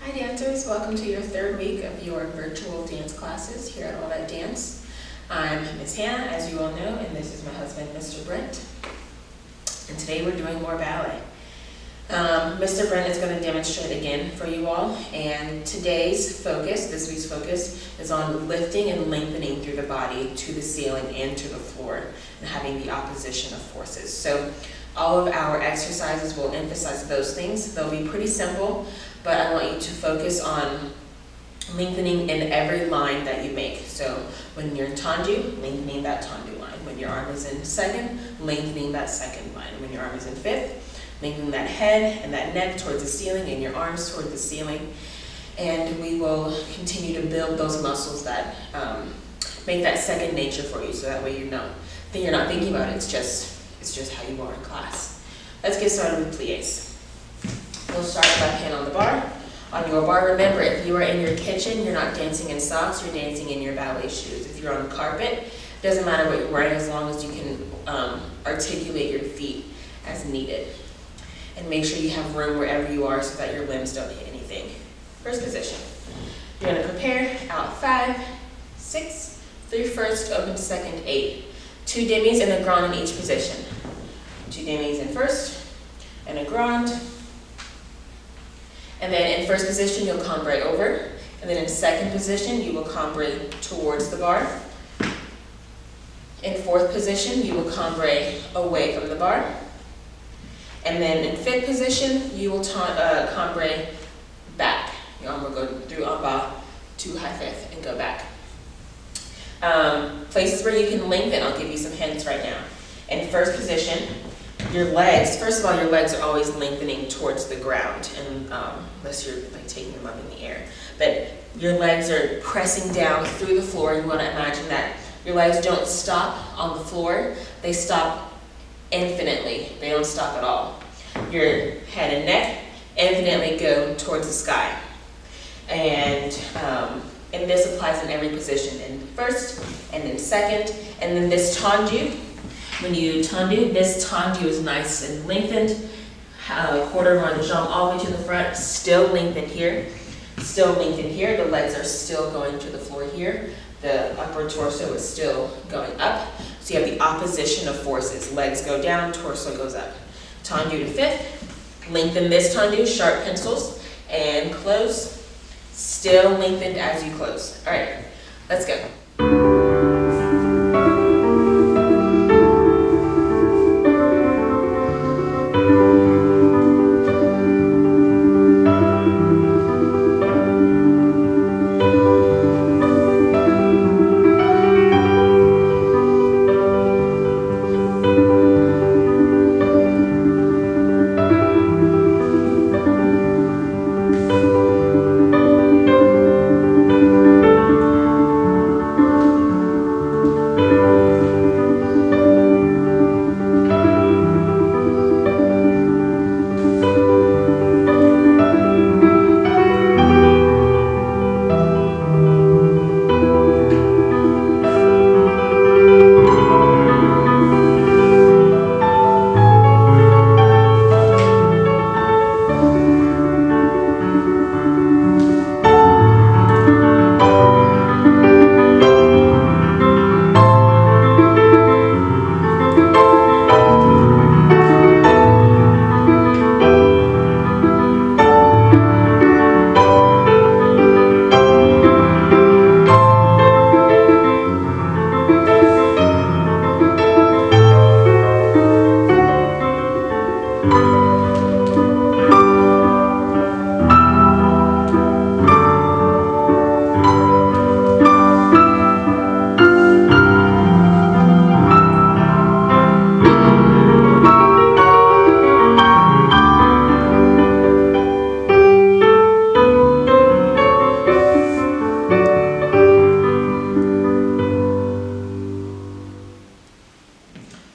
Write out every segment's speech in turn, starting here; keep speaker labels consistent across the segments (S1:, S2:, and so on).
S1: Hi dancers, welcome to your third week of your virtual dance classes here at All That Dance. I'm Miss Hannah, as you all know, and this is my husband, Mr. Brent. And today we're doing more ballet. Mr. Brent is going to demonstrate again for you all, and today's focus, this week's focus, is on lifting and lengthening through the body to the ceiling and to the floor, and having the opposition of forces. So all of our exercises will emphasize those things. They'll be pretty simple, but I want you to focus on lengthening in every line that you make. So when you're in tendu, lengthening that tendu line. When your arm is in second, lengthening that second line. When your arm is in fifth, lengthening that head and that neck towards the ceiling and your arms toward the ceiling. And we will continue to build those muscles that make that second nature for you, so that way you know that you're not thinking about it, it's just how you are in class. Let's get started with pliés. We'll start left hand on the bar. On your bar, remember, if you are in your kitchen, you're not dancing in socks, you're dancing in your ballet shoes. If you're on the carpet, it doesn't matter what you're wearing as long as you can articulate your feet as needed. And make sure you have room wherever you are so that your limbs don't hit anything. First position. You're going to prepare out 5, 6, 3 first, open second, 8. 2 demis and a grand in each position. 2 demis in first and a grand. And then in first position, you'll cambre over. And then in second position, you will cambre towards the bar. In fourth position, you will cambre away from the bar. And then in fifth position, you will cambre back. Your arm will go through en bas to high fifth and go back. Places where you can lengthen, I'll give you some hints right now. In first position, your legs, first of all, your legs are always lengthening towards the ground, and unless you're like taking them up in the air. But your legs are pressing down through the floor. You want to imagine that your legs don't stop on the floor, they stop infinitely. They don't stop at all. Your head and neck infinitely go towards the sky. And this applies in every position, in first and in second. And then this tendu, when you tendu, this tendu is nice and lengthened. Quarter rond de jambe all the way to the front, still lengthened here. Still lengthened here. The legs are still going to the floor here. The upper torso is still going up. So you have the opposition of forces. Legs go down, torso goes up. Tendu to fifth. Lengthen this tendu, sharp pencils, and close. Still lengthened as you close. All right, let's go.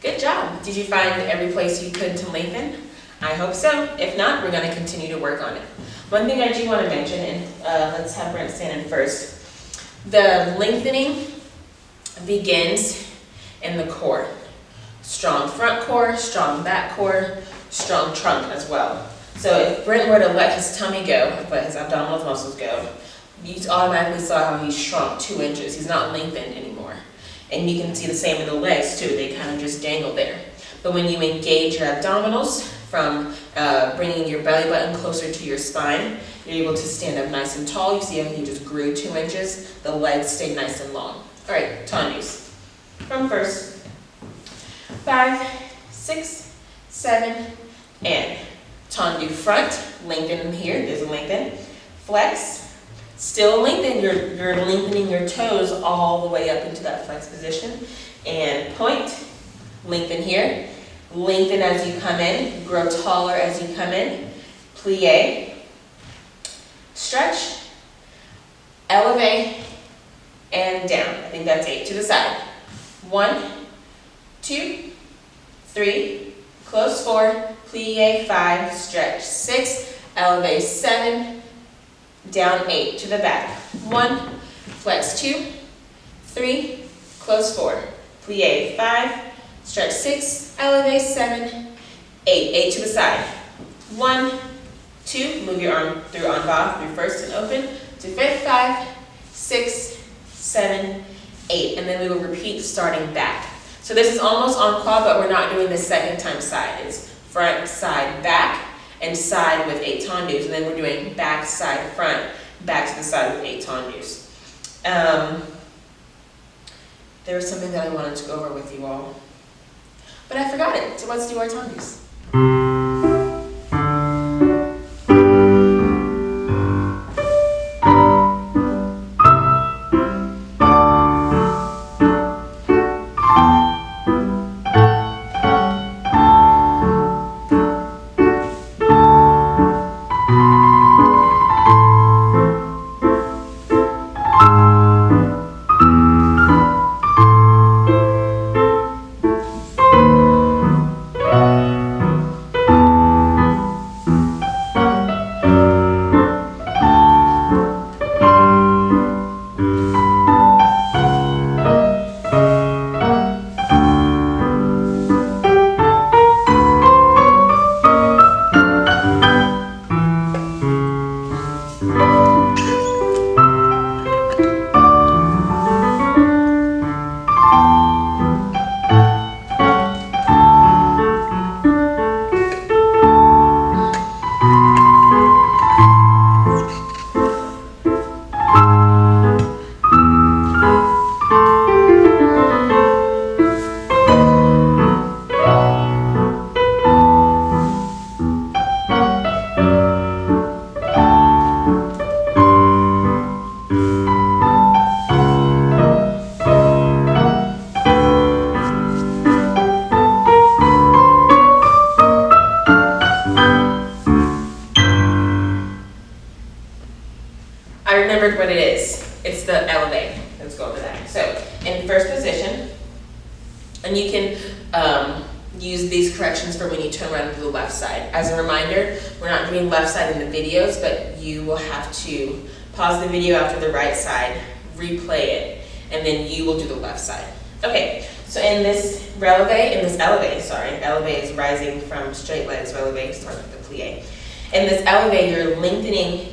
S1: Good job. Did you find every place you could to lengthen? I hope so. If not, we're going to continue to work on it. One thing I do want to mention, and let's have Brent stand in first. The lengthening begins in the core. Strong front core, strong back core, strong trunk as well. So if Brent were to let his tummy go, let his abdominal muscles go, you automatically saw how he shrunk 2 inches. He's not lengthened anymore. And you can see the same in the legs too. They kind of just dangle there. But when you engage your abdominals from bringing your belly button closer to your spine, you're able to stand up nice and tall. You see how he just grew 2 inches. The legs stay nice and long. All right, tendus. From first. 5, 6, 7, and tendu front. Lengthen here. There's a lengthen. Flex. Still lengthen. You're lengthening your toes all the way up into that flex position. And point. Lengthen here. Lengthen as you come in. Grow taller as you come in. Plie. Stretch. Elevate. And down. I think that's 8. To the side. 1, 2, 3. Close 4. Plie 5. Stretch 6. Elevate 7. Down 8. To the back. 1. Flex 2. 3. Close 4. Plie 5. Stretch 6. Elevate 7. 8. 8 to the side. 1, 2. Move your arm through en bas, through first and open. To fifth. 5, 6, 7, 8. And then we will repeat starting back. So this is almost en croix, but we're not doing the second time side. It's front, side, back, and side with 8 tendus. And then we're doing back, side, front, back to the side with 8 tendus. There was something that I wanted to go over with you all, but I forgot it. So let's do our tendus. I remembered what it is. It's the elevate. Let's go over that. So, in first position, and you can use these corrections for when you turn around to the left side. As a reminder, we're not doing left side in the videos, but you will have to pause the video after the right side, replay it, and then you will do the left side. Okay, so in this elevate is rising from straight legs, releve starts with the plie. In this elevate, you're lengthening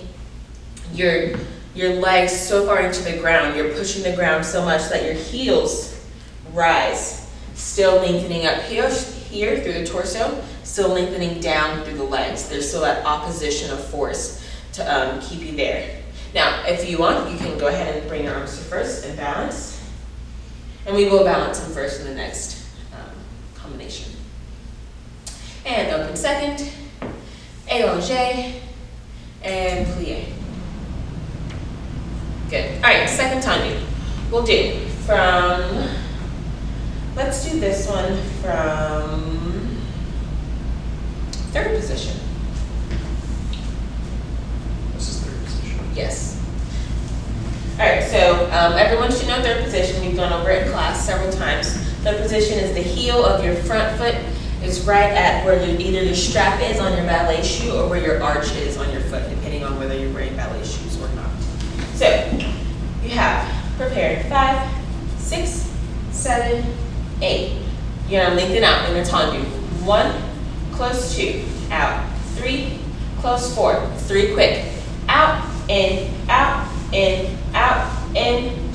S1: your legs so far into the ground, you're pushing the ground so much that your heels rise, still lengthening up here through the torso, still lengthening down through the legs. There's still that opposition of force to keep you there. Now, if you want, you can go ahead and bring your arms to first and balance. And we will balance them first in the next combination. And open second, allongé, and plie. Good. All right, second tendu. We'll do from, let's do this one from third position.
S2: This is third position.
S1: Yes. All right, so everyone should know third position. We've gone over it in class several times. Third position is the heel of your front foot is right at where either your strap is on your ballet shoe or where your arch is on your foot, depending on whether you're wearing ballet shoes or not. So you have prepared 5, 6, 7, 8. You're gonna lengthen out in the tendu. 1, close 2, out. 3, close 4, 3 quick, out, in,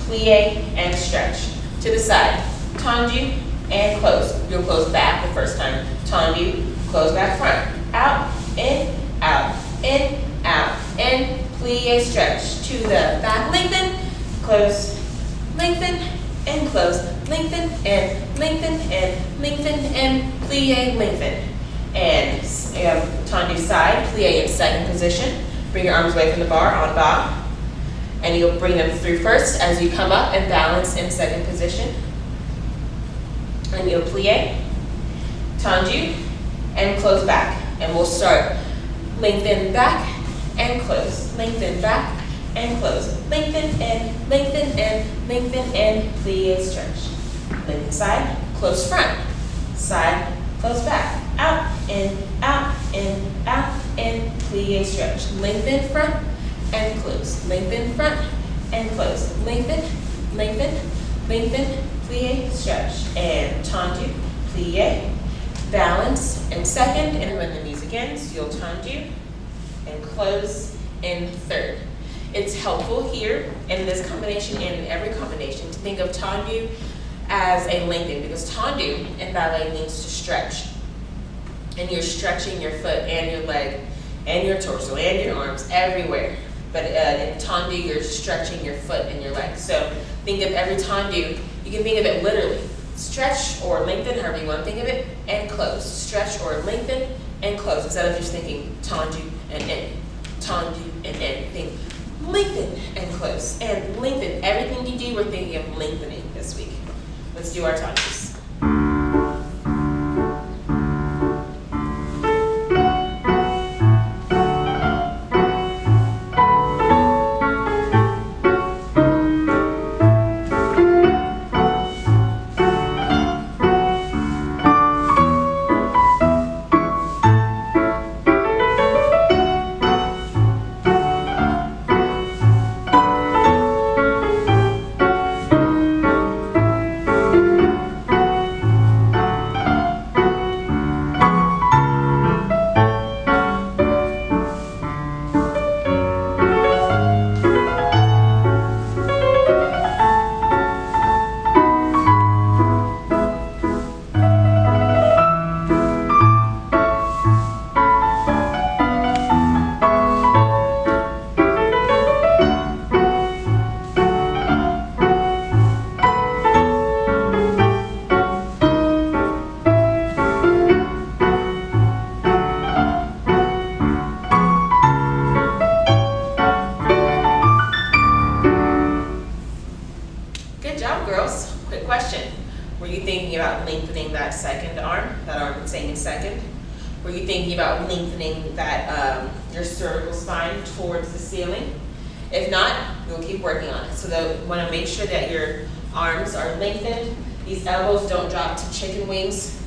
S1: plie, and stretch. To the side, tendu, and close. You'll close back the first time. Tendu, close back front. Out, in, plie, stretch. To the back, lengthen, close, lengthen, and close. Lengthen, and lengthen, and lengthen, and plie, lengthen. And tendu side, plie in second position. Bring your arms away from the bar, en bas. And you'll bring them through first as you come up and balance in second position. And you'll plie, tendu, and close back. And we'll start lengthen back and close. Lengthen back and close. Lengthen and plie, stretch. Lengthen side, close front. Side, close back. Out, in, plie, stretch. Lengthen front and close. Lengthen front and close. Lengthen, plie, stretch. And tendu, plie, balance in second. And when the music ends, you'll tendu and close in third. It's helpful here in this combination and in every combination to think of tendu as a lengthen, because tendu in ballet means to stretch. And you're stretching your foot and your leg and your torso and your arms everywhere. But in tendu, you're stretching your foot and your leg. So think of every tendu, you can think of it literally. Stretch or lengthen, however you want to think of it, and close. Stretch or lengthen and close, instead of just thinking tendu and in. Tendu and in. Think lengthen and close. And lengthen. Everything you do, we're thinking of lengthening this week. Let's do our tendus. Were you thinking about lengthening that second arm, that arm staying in second? Were you thinking about lengthening that your cervical spine towards the ceiling? If not, we'll keep working on it. So you want to make sure that your arms are lengthened. These elbows don't drop to chicken wings.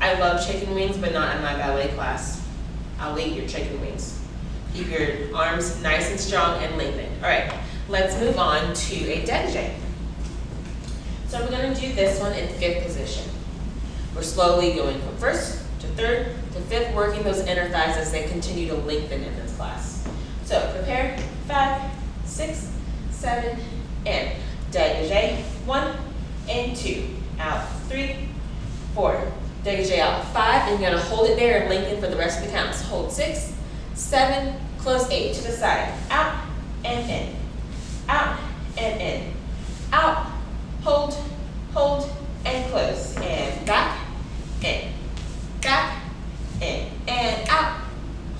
S1: I love chicken wings, but not in my ballet class. I'll eat your chicken wings. Keep your arms nice and strong and lengthened. All right, let's move on to a dégagé. So we're going to do this one in fifth position. We're slowly going from first to third to fifth, working those inner thighs as they continue to lengthen in this class. So prepare, 5, 6, 7, and dégagé, 1 and 2, out 3, 4, dégagé out 5, and you're going to hold it there and lengthen for the rest of the counts. Hold 6, 7, close 8 to the side, out and in, out and in, out, hold, hold, and close, and back, in, and out,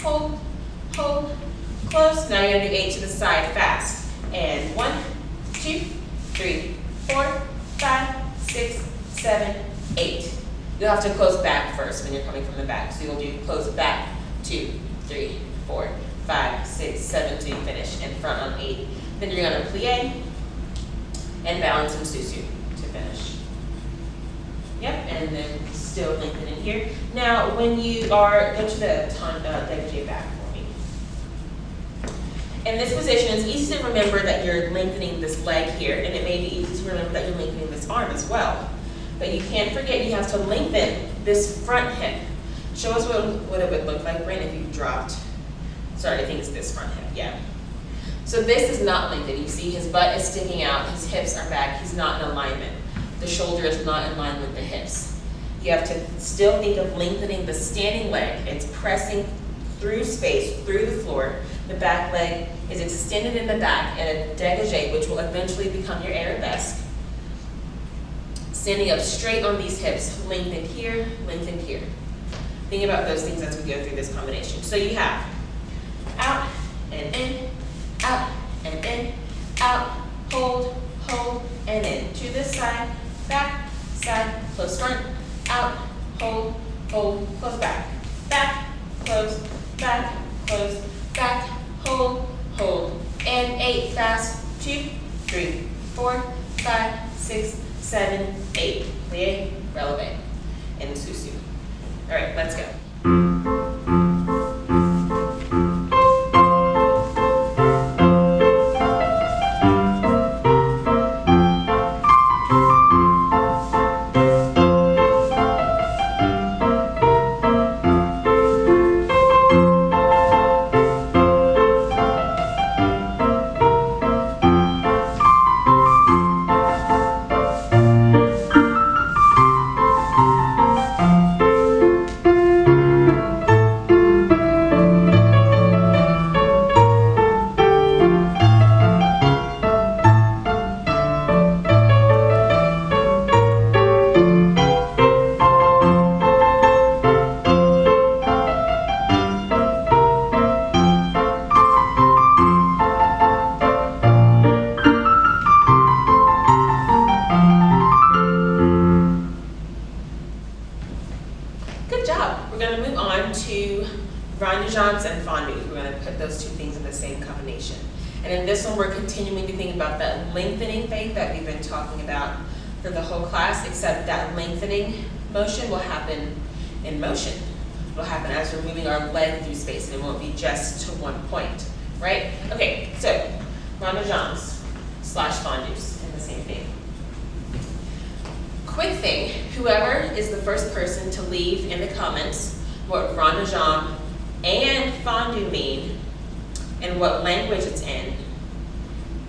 S1: hold, hold, close. Now you're going to do 8 to the side fast, and 1, 2, 3, 4, 5, 6, 7, 8. You'll have to close back first when you're coming from the back, so you'll do close back, 2, 3, 4, 5, 6, 7 to finish, and front on 8. Then you're going to plie and balance and susu to finish. Yep, and then still lengthen in here. Now, when you are, go to the dégagé back for me. In this position, it's easy to remember that you're lengthening this leg here, and it may be easy to remember that you're lengthening this arm as well. But you can't forget you have to lengthen this front hip. Show us what it would look like, Brent, if you dropped sorry, I think it's this front hip, yeah. So this is not lengthened. You see his butt is sticking out, his hips are back, he's not in alignment. The shoulder is not in line with the hips. You have to still think of lengthening the standing leg. It's pressing through space, through the floor. The back leg is extended in the back in a dégagé, which will eventually become your arabesque. Standing up straight on these hips, lengthened here, lengthened here. Think about those things as we go through this combination. So you have out and in, out and in, out, hold, hold, and in. To this side, back, side, close front, out, hold, hold, close back, back, close, back, close, back, hold, hold, and 8, fast, 2, 3, 4, 5, 6, 7, 8. Plie, releve, and susu. All right, let's go. And fondue. We're going to put those two things in the same combination. And in this one, we're continuing to think about that lengthening thing that we've been talking about for the whole class, except that lengthening motion will happen in motion. It will happen as we're moving our leg through space, and it won't be just to one point, right? Okay, so rond de jambes / fondues in the same thing. Quick thing, whoever is the first person to leave in the comments what rond de jambe and fondue mean and what language it's in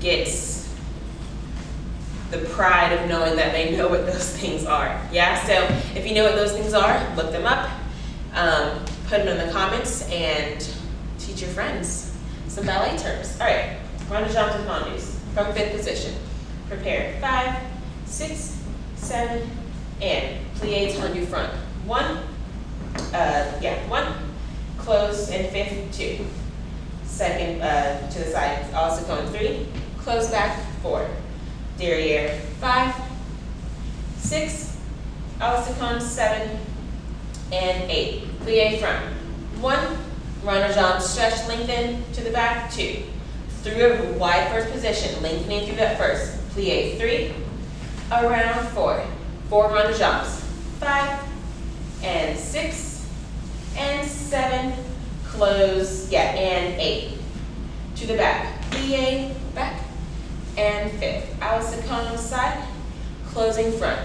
S1: gets the pride of knowing that they know what those things are. Yeah, so if you know what those things are, look them up, put them in the comments, and teach your friends some ballet terms. All right, rond de jambes and fondues from 5th position. Prepare 5, 6, 7, and plie tendu front. 1, 1. Close, and 5th, 2. Second to the side, also going 3. Close back, 4. Derriere, 5, 6. Also going 7, and 8. Plie front. 1. Rond de jambe, stretch, lengthen to the back, 2. Through a wide first position, lengthening through that first. Plie 3. Around 4. 4 rond de jambes. 5, and 6. And 7, close, and 8. To the back, plie, back, and 5th. Ausicon side, closing front.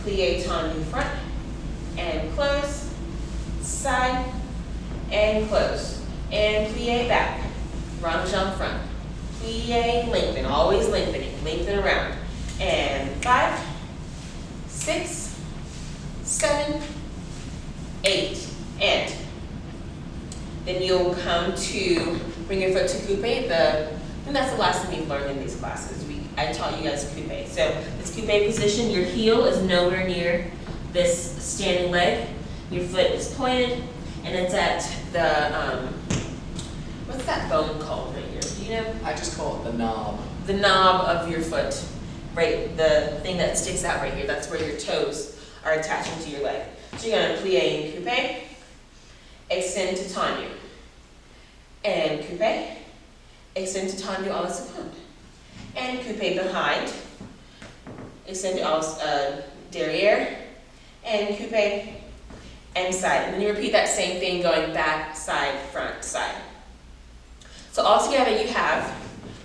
S1: Plie tendu front, and close, side, and close. And plie back, rond de jambe front. Plie, lengthen, always lengthening, lengthen around. And 5, 6, 7, 8. And then you'll come to bring your foot to coupe. And that's the last thing we've learned in these classes. I taught you guys coupe. So this coupe position, your heel is nowhere near this standing leg. Your foot is pointed, and it's at the, what's that bone called right here? Do you know?
S2: I just call it the knob.
S1: The knob of your foot, right? The thing that sticks out right here. That's where your toes are attaching to your leg. So you're going to plie and coupe. Extend to tendu, and coupe, extend to tendu à la seconde, and coupe behind, extend to derrière, and coupe, and side. And then you repeat that same thing going back, side, front, side. So all together you have,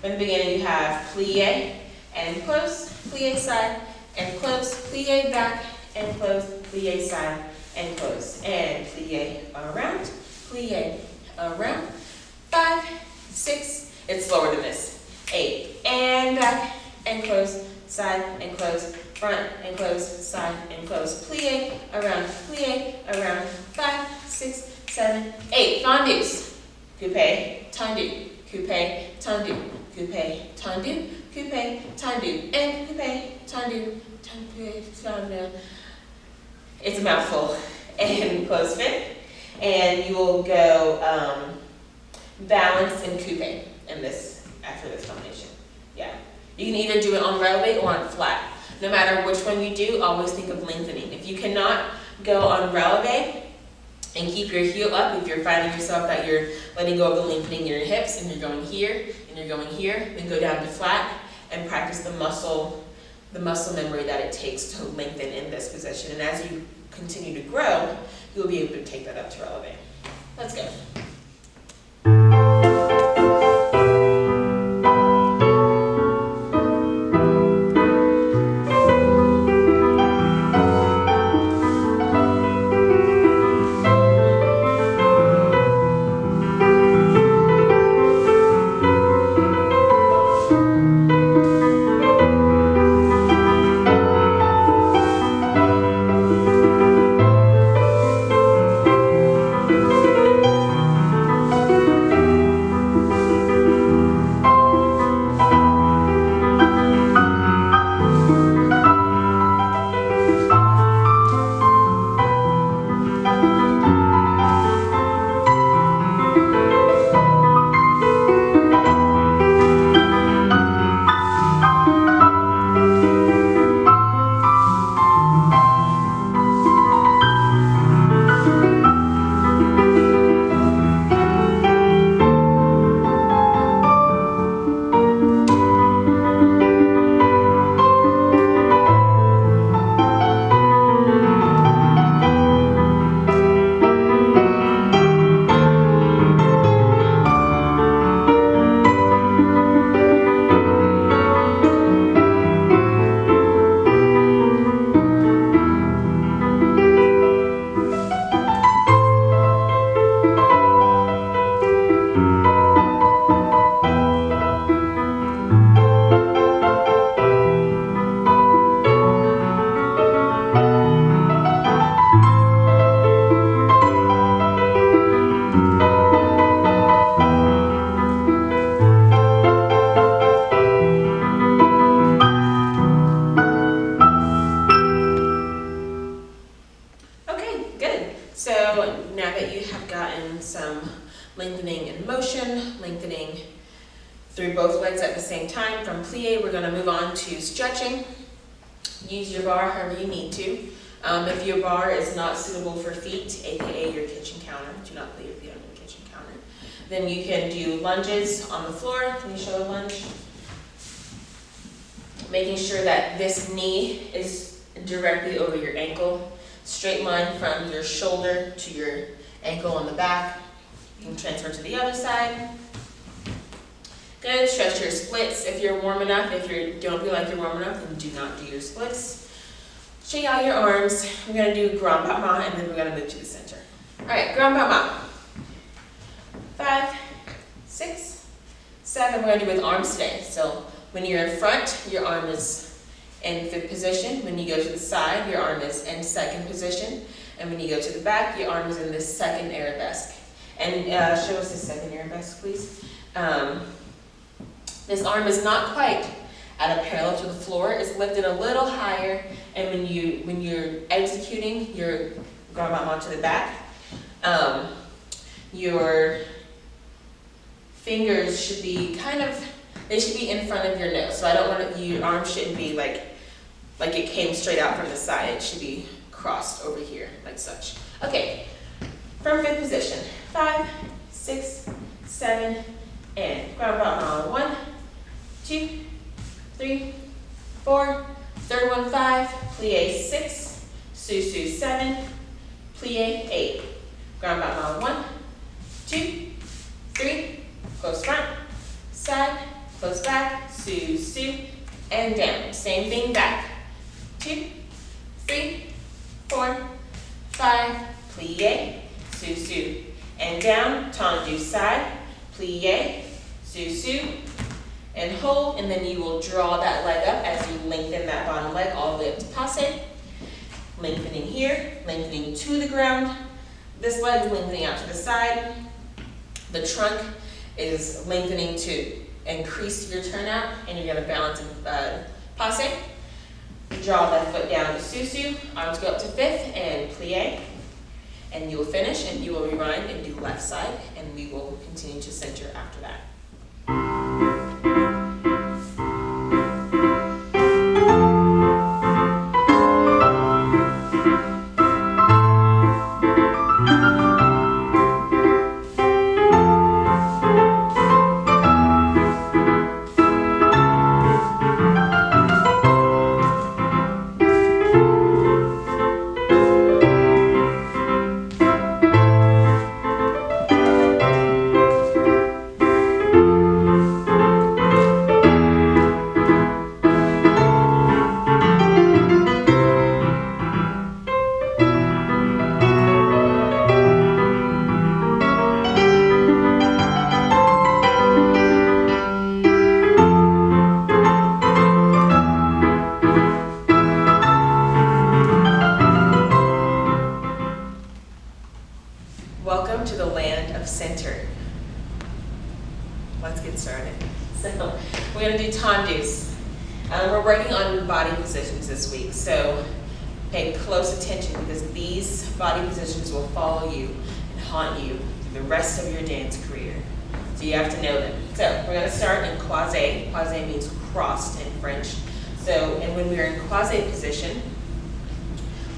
S1: in the beginning you have plie and close, plie side, and close, plie back, and close, plie side, and close, and plie around, 5, 6, it's slower than this, 8, and back, and close, side, and close, front, and close, side, and close, plie, around, 5, 6, 7, 8, fondus, coupe, tendu, coupe, tendu, coupe, tendu, coupe, tendu, and coupe, tendu, tendu. It's a mouthful. And close fit. And you will go balance and coupe in this, after this combination. Yeah. You can either do it on releve or on flat. No matter which one you do, always think of lengthening. If you cannot go on releve and keep your heel up, if you're finding yourself that you're letting go of the lengthening in your hips and you're going here and you're going here, then go down to flat and practice the muscle memory that it takes to lengthen in this position. And as you continue to grow, you'll be able to take that up to releve. Let's go. lengthening in motion, lengthening through both legs at the same time. From plie, we're going to move on to stretching. Use your bar however you need to. If your bar is not suitable for feet, aka your kitchen counter, do not put your feet on your kitchen counter, then you can do lunges on the floor. Can you show a lunge? Making sure that this knee is directly over your ankle. Straight line from your shoulder to your ankle on the back. You can transfer to the other side. Good, stretch your splits if you're warm enough. If you don't feel like you're warm enough, then do not do your splits. Shake out your arms. We're going to do grand pas main, and then we're going to move to the center. All right, grand pas main. 5, 6, 7. We're going to do with arms today. So when you're in front, your arm is in fifth position. When you go to the side, your arm is in second position. And when you go to the back, your arm is in the second arabesque. And show us the second arabesque, please. This arm is not quite at a parallel to the floor. It's lifted a little higher, and when you're executing your grand pas main to the back, your fingers should be they should be in front of your nose. So I don't want your arm shouldn't be like it came straight out from the side. It should be crossed over here, like such. Okay, from fifth position. 5, 6, 7, and grand pas main. 1, 2, 3, 4, third one 5, plie 6, sous 7, plie 8. Grand pas main 1, 2, 3, close front, side, close back, sous, and down. Same thing back. 2, 3, 4, 5, plie, sous, and down, tendu side, plie, sous, and hold, and then you will draw that leg up as you lengthen that bottom leg all the way up to passe. Lengthening here, lengthening to the ground. This leg is lengthening out to the side. The trunk is lengthening to increase your turnout, and you're going to balance in passe. Draw that foot down to sous, arms go up to fifth, and plie. And you will finish, and you will rewind and do left side, and we will continue to center after that. Welcome to the land of center. Let's get started. So we're going to do tendus. We're working on body positions this week, so pay close attention because these body positions will follow you and haunt you through the rest of your dance career. So you have to know them. So we're going to start in croisé. Croisé means crossed in French. So, and when we're in croisé position,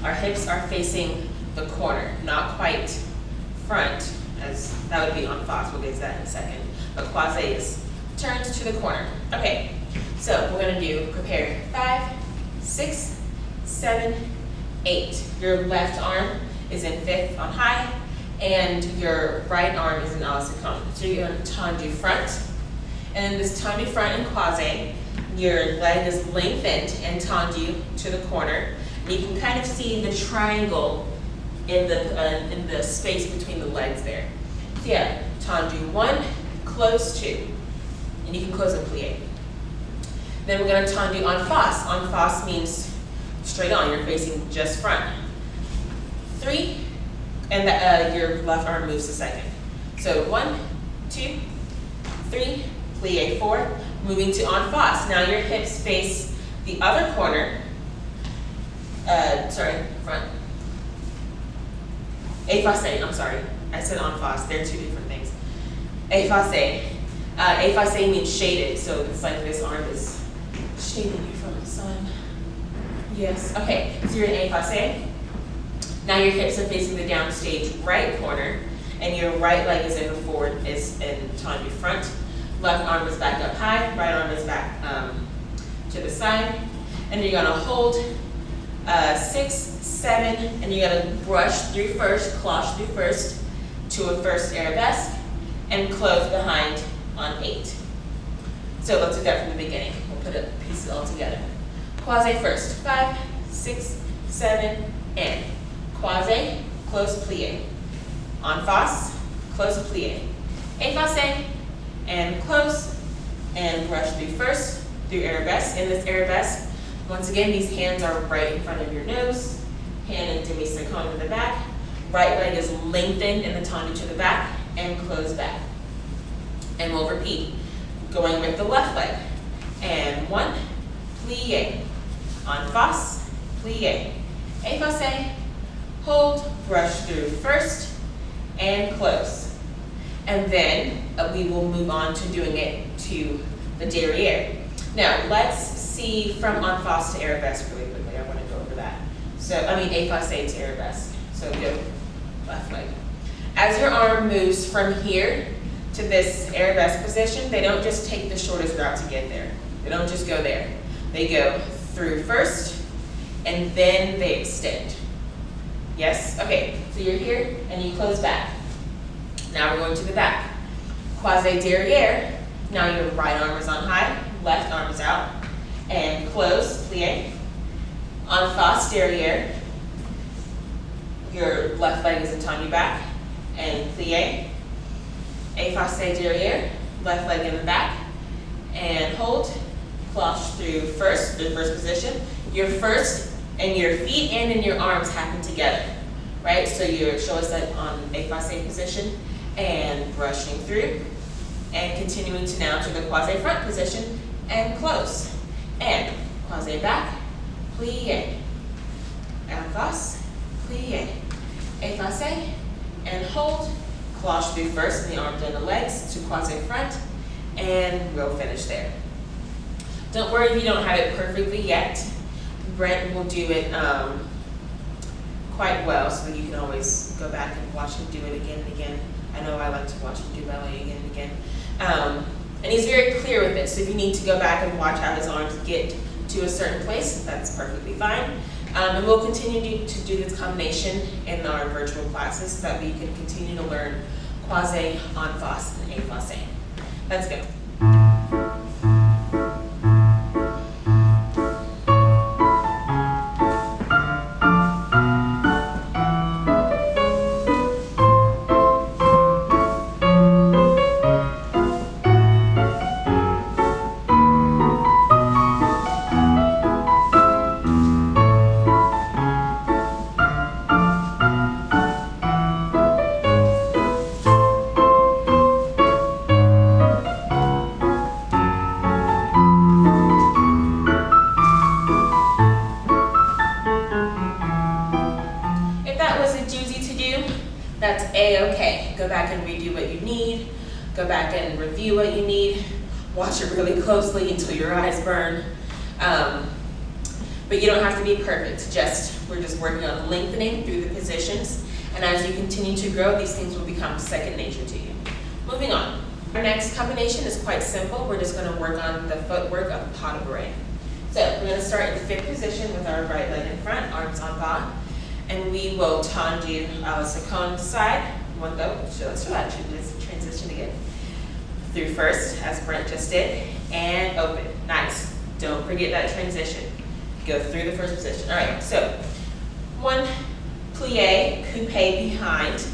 S1: our hips are facing the corner, not quite front, as that would be en face. We'll get to that in a second. But croisé is turned to the corner. Okay, so we're going to do, prepare 5, 6, 7, 8. Your left arm is in fifth on high, and your right arm is in à la seconde. So you're going to tendu front, and this tendu front in croisé, your leg is lengthened and tendu to the corner. And you can kind of see the triangle in the space between the legs there. So yeah, tendu 1, close 2, and you can close and plie. Then we're going to tendu en face. En face means straight on, you're facing just front. 3, and your left arm moves a second. So 1, 2, 3, plie 4, moving to en face. Now your hips face the other corner. Front. Effacé, I'm sorry. I said en face. They're two different things. Effacé. Effacé means shaded, so it's like this arm is shading you from the sun. Yes. Okay, so you're in effacé. Now your hips are facing the downstage right corner, and your right leg is in forward, is in tendu front. Left arm is back up high, right arm is back to the side. And you're gonna hold 6, 7, and you're gonna brush through first, cloche through first to a first arabesque, and close behind on 8. So let's do that from the beginning. We'll put a piece all together. Croisé first, 5, 6, 7, and croisé, close plie. En face, close plie. Effacé, and close, and brush through first, through arabesque. In this arabesque, once again, these hands are right in front of your nose, hand and demi-seconde to the back. Right leg is lengthened in the tendu to the back, and close back. And we'll repeat, going with the left leg. And 1, plie. En face, plie. Effacé, hold, brush through first, and close. And then we will move on to doing it to the derriere. Now, let's see from en face to arabesque really quickly. I want to go over that. So, effacé to arabesque. So go left leg. As your arm moves from here to this arabesque position, they don't just take the shortest route to get there. They don't just go there. They go through first, and then they extend. Yes? Okay, so you're here, and you close back. Now we're going to the back. Croisé derrière. Now your right arm is on high, left arm is out, and close, plie. En face derrière. Your left leg is in tendu back, and plie. Effacé derrière. left leg in the back, and hold, cloche through the first position. Your first and your feet and in your arms happen together, right? So your shoulder set on a face position and brushing through, and continuing to now to the quasi front position and close, and quasi back, plie, en face, plie, efface, and hold, cloche through first and the arms and the legs to quasi front, and we'll finish there. Don't worry if you don't have it perfectly yet. Brent will do it quite well, so you can always go back and watch him do it again and again. I know I like to watch him do ballet again and again. And he's very clear with it, so if you need to go back and watch how his arms get to a certain place, that's perfectly fine. And we'll continue to do this combination in our virtual classes so that we can continue to learn quasi, en face, and efface. Let's go. That's A-okay. Go back and redo what you need. Go back and review what you need. Watch it really closely until your eyes burn. But you don't have to be perfect. We're just working on lengthening through the positions. And as you continue to grow, these things will become second nature to you. Moving on. Our next combination is quite simple. We're just going to work on the footwork of pas de bourrée. So we're going to start in fifth position with our right leg in front, arms en bas. And we will tendu our second side. One go. So let's do that transition again. Through first, as Brent just did, and open. Nice. Don't forget that transition. Go through the first position. All right. So one plie, coupe behind.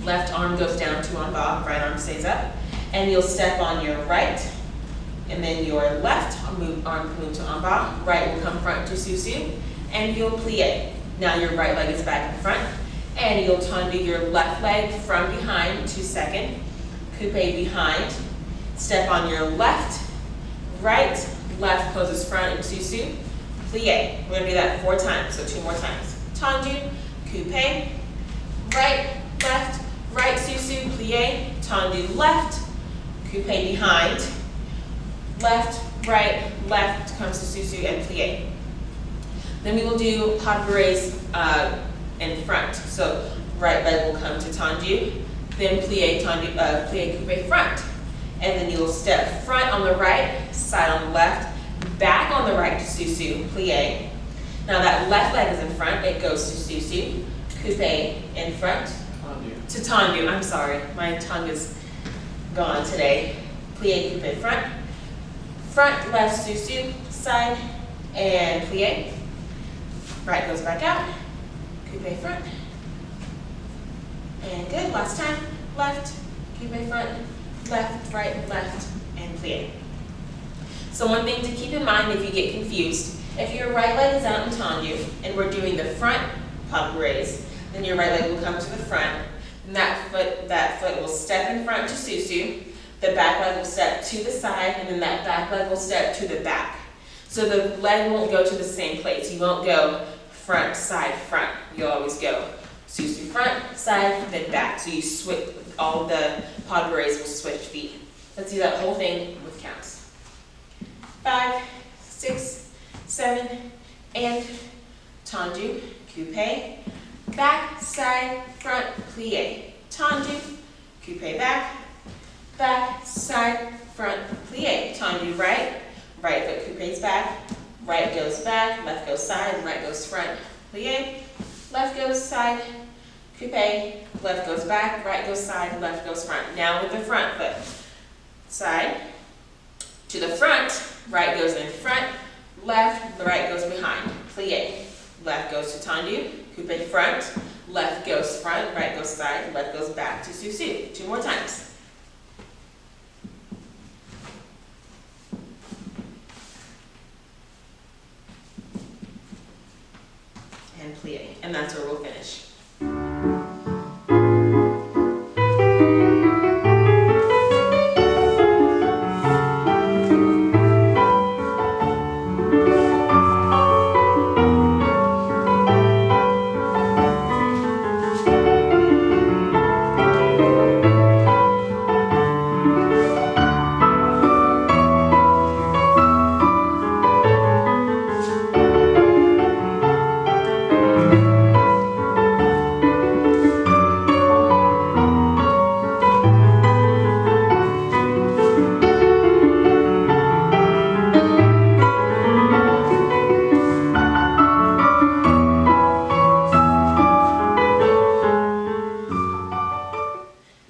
S1: Left arm goes down to en bas. Right arm stays up, and you'll step on your right, and then your left arm can move to en bas. Right will come front to sous-sus, and you'll plie. Now your right leg is back in front, and you'll tendu your left leg from behind to second, coupe behind, step on your left, right, left closes front and sous-sus, plie. We're going to do that 4 times, so 2 more times. Tendu, coupe, right sous-sus, plie, tendu left, coupe behind, left, right, left comes to sous-sus and plie. Then we will do pas de bourrées in front. So right leg will come to tendu, then plie, tendu, plie, coupe front. And then you will step front on the right, side on the left, back on the right to sous-sus, plie. Now that left leg is in front, it goes to sous-sus, coupe in front, to tendu. I'm sorry, my tongue is gone today. Plie, coupe front, front, left, sous-sus, side, and plie. Right goes back out, coupe front, and good, last time, left, coupe front, left, right, left, and plie. So one thing to keep in mind if you get confused, if your right leg is out in tendu, and we're doing the front pas de bourrées, then your right leg will come to the front, and that foot will step in front to sous-sus, the back leg will step to the side, and then that back leg will step to the back. So the leg won't go to the same place. You won't go front, side, front. You'll always go sous-sus front, side, then back. So you switch, all the pas de bourrées will switch feet. Let's do that whole thing with counts. 5, 6, 7, and tendu, coupe, back, side, front, plie. Tendu, coupe back, side, front, plie. Tendu right foot coupes back, right goes back, left goes side, right goes front, plie. Left goes side, coupe, left goes back, right goes side, left goes front. Now with the front foot. Side, to the front, right goes in front, left, the right goes behind, plie. Left goes to tendu, coupe front, left goes front, right goes side, left goes back to sous-sus. 2 more times.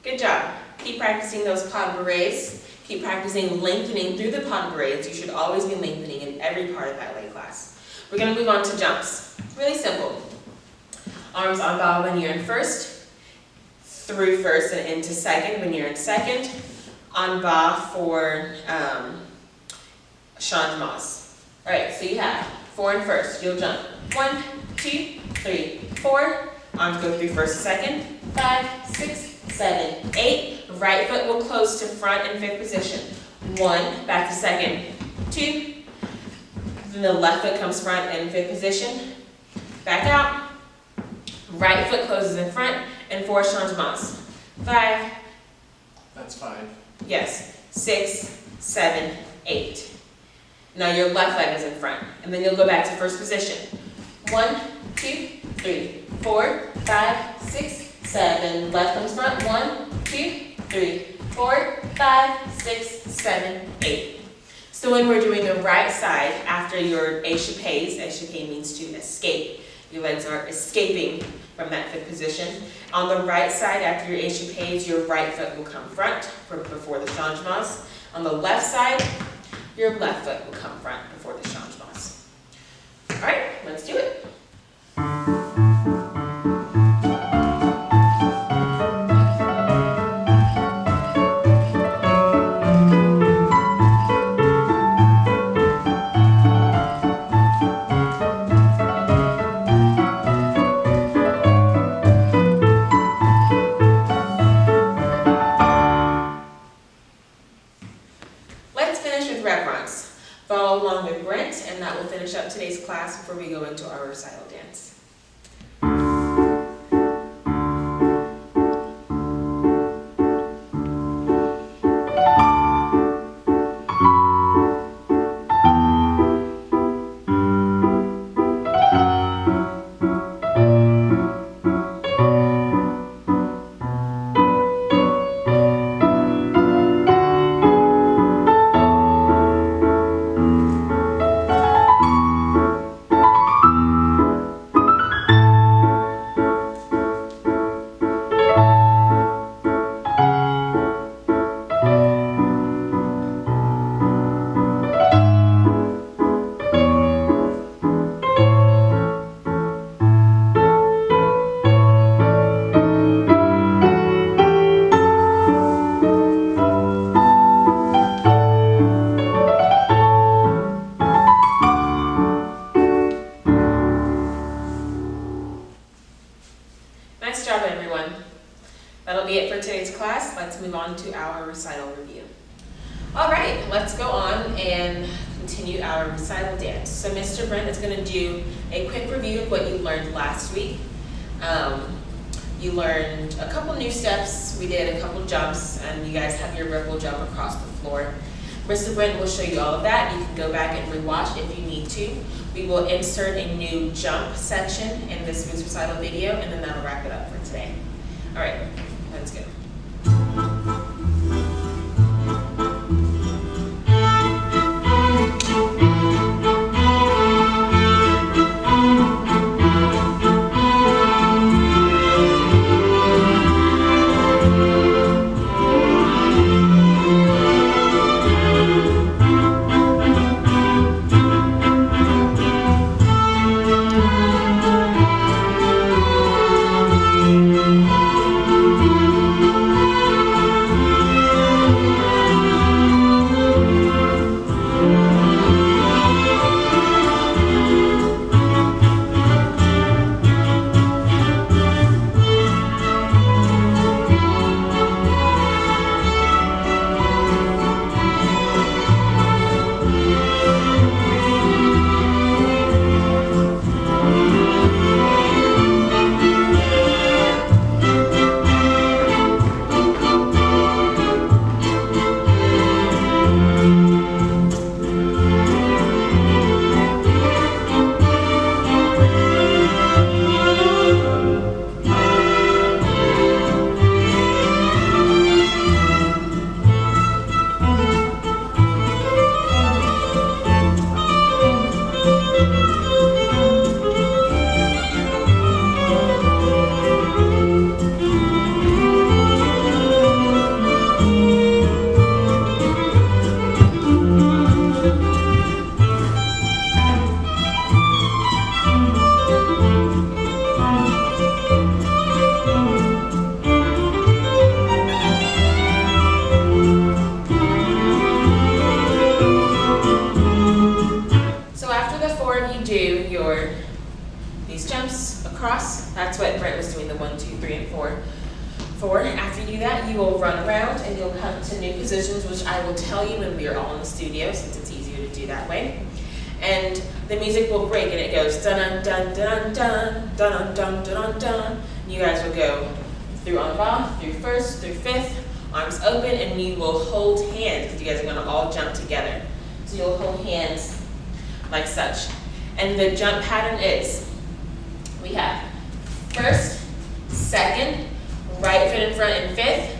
S1: Good job. Keep practicing those pas de bourrées. Keep practicing lengthening through the pas de bourrées. You should always be lengthening in every part of ballet class. We're going to move on to jumps. Really simple. Arms en bas when you're in first, through first and into second when you're in second, en bas for changements. All right, so you have 4 in first. You'll jump 1, 2, 3, 4. Arms go through first, second, 5, 6, 7, 8. Right foot will close to front in fifth position. 1, back to second, 2. Then the left foot comes front in fifth position. Back out. Right foot closes in front and 4 changements. 5.
S2: That's 5.
S1: Yes. 6, 7, 8. Now your left leg is in front, and then you'll go back to first position. 1, 2, 3, 4, 5, 6, 7. Left comes front. 1, 2, 3, 4, 5, 6, 7, 8. So when we're doing the right side after your échappés, échappé means to escape. Your legs are escaping from that fifth position. On the right side after your échappés, your right foot will come front before the changements. On the left side, your left foot will come front before the changements. All right, let's do it. Follow along with Brent, and that will finish up today's class before we go into our recital dance. Nice job, everyone. That'll be it for today's class. Let's move on to our recital review. All right, let's go on and continue our recital dance. So Mr. Brent is going to do a quick review of what you learned last week. You learned a couple new steps. We did a couple jumps, and you guys have your vertical jump across the floor. Mr. Brent will show you all of that. You can go back and rewatch if you need to. We will insert a new jump section in this week's recital video, and then that'll wrap it up for today. All right, let's go. these jumps across. That's what Brent was doing, the 1, 2, 3, and 4. After you do that, you will run around and you'll come to new positions, which I will tell you when we are all in the studio, since it's easier to do that way. And the music will break and it goes dun dun dun dun dun dun dun dun dun. You guys will go through en bas, through first, through fifth, arms open, and you will hold hands because you guys are going to all jump together. So you'll hold hands like such. And the jump pattern is, we have first, second, right foot in front in fifth,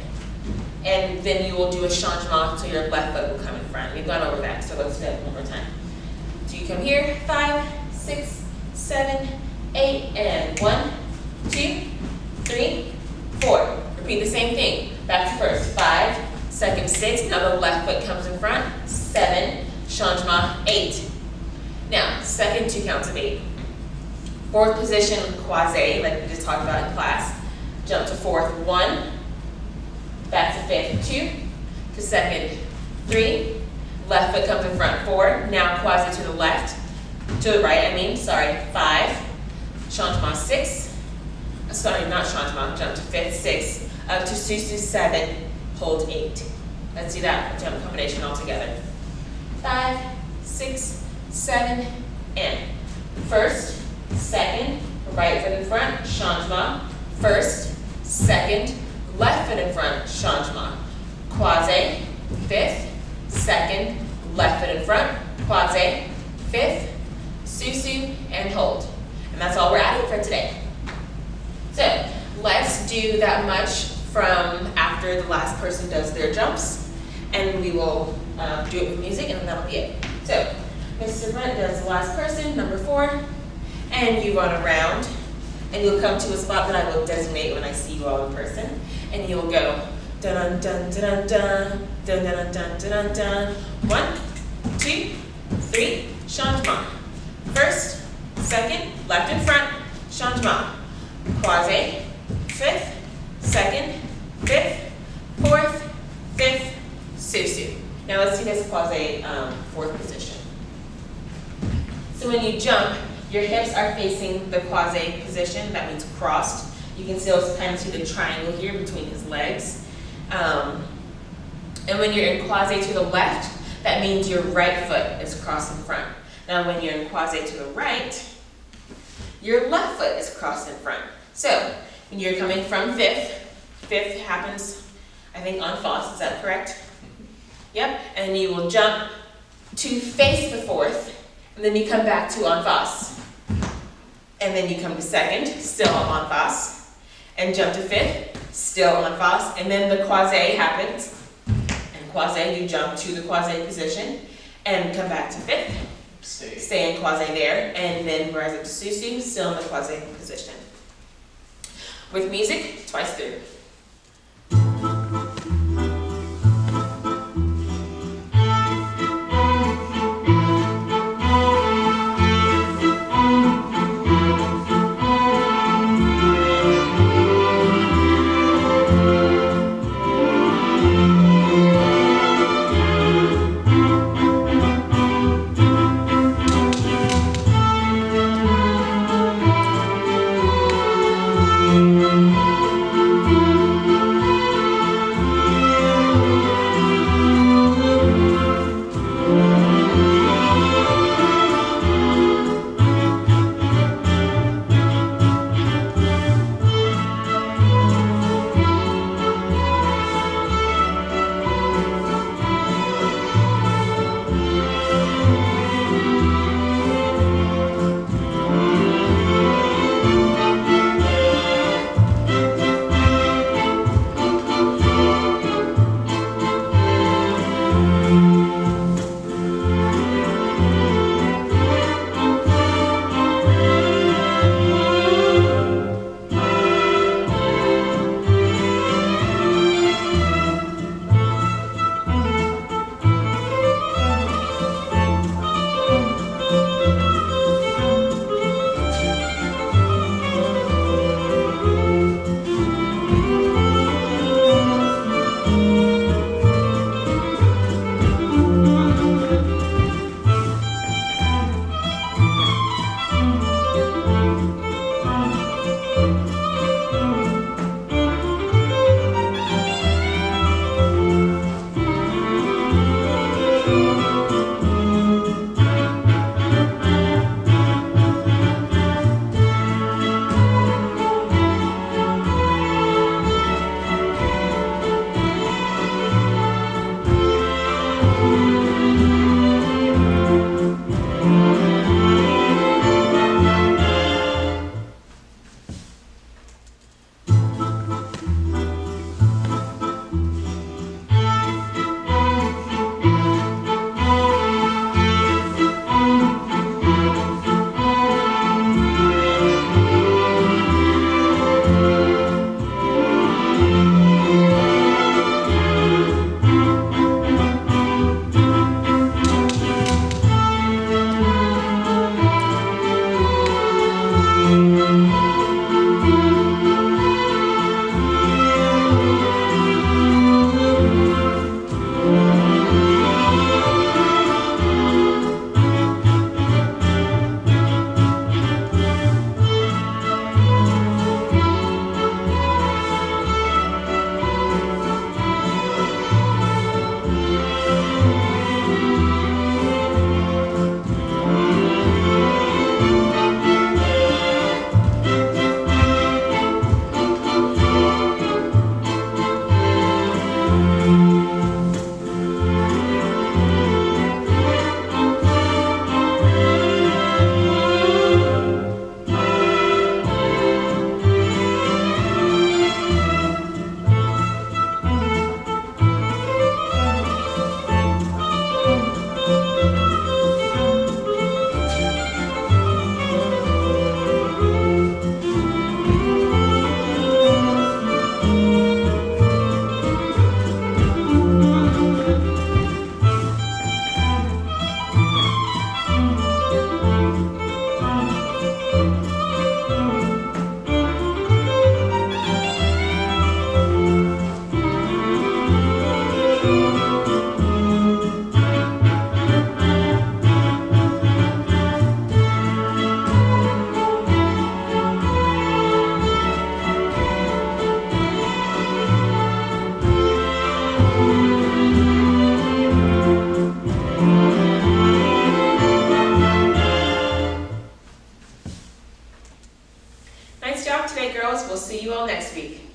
S1: and then you will do a changement so your left foot will come in front. We've gone over that, so let's do that one more time. So you come here, 5, 6, 7, 8, and 1, 2, 3, 4. Repeat the same thing. Back to first, 5, second, 6. Now the left foot comes in front, 7, changement, 8. Now, second 2 counts of 8. Fourth position, croisé, like we just talked about in class. Jump to fourth, 1, back to fifth, 2, to second, 3, left foot comes in front, 4, now croisé to the left, to the right, 5, changement 6, not changement, jump to fifth, 6, up to sous 7, hold 8. Let's do that jump combination all together. 5, 6, 7, and first, second, right foot in front, changement, first, second, left foot in front, changement, croisé, fifth, second, left foot in front, croisé, fifth, sous, and hold. And that's all we're adding for today. So let's do that much from after the last person does their jumps, and we will do it with music, and then that'll be it. So Mr. Brent does the last person, number 4, and you run around. And you'll come to a spot that I will designate when I see you all in person. And you'll go dun dun dun dun dun dun dun dun dun dun. 1, 2, 3, changement. First, second, left in front, changement. Croisé, fifth, second, fifth, fourth, fifth, sous. Now let's see this croisé fourth position. So when you jump, your hips are facing the croisé position, that means crossed. You can still kind of see the triangle here between his legs. And when you're in croisé to the left, that means your right foot is crossed in front. Now when you're in croisé to the right, your left foot is crossed in front. So when you're coming from fifth happens, I think, en face, is that correct? Yep, and you will jump to face the fourth, and then you come back to en face. And then you come to second, still en face, and jump to fifth, still en face, and then the croisé happens. And croisé, you jump to the croisé position, and come back to fifth, stay in croisé there, and then rise up to sous, still in the croisé position. With music, twice through. talk today, girls. We'll see you all next week.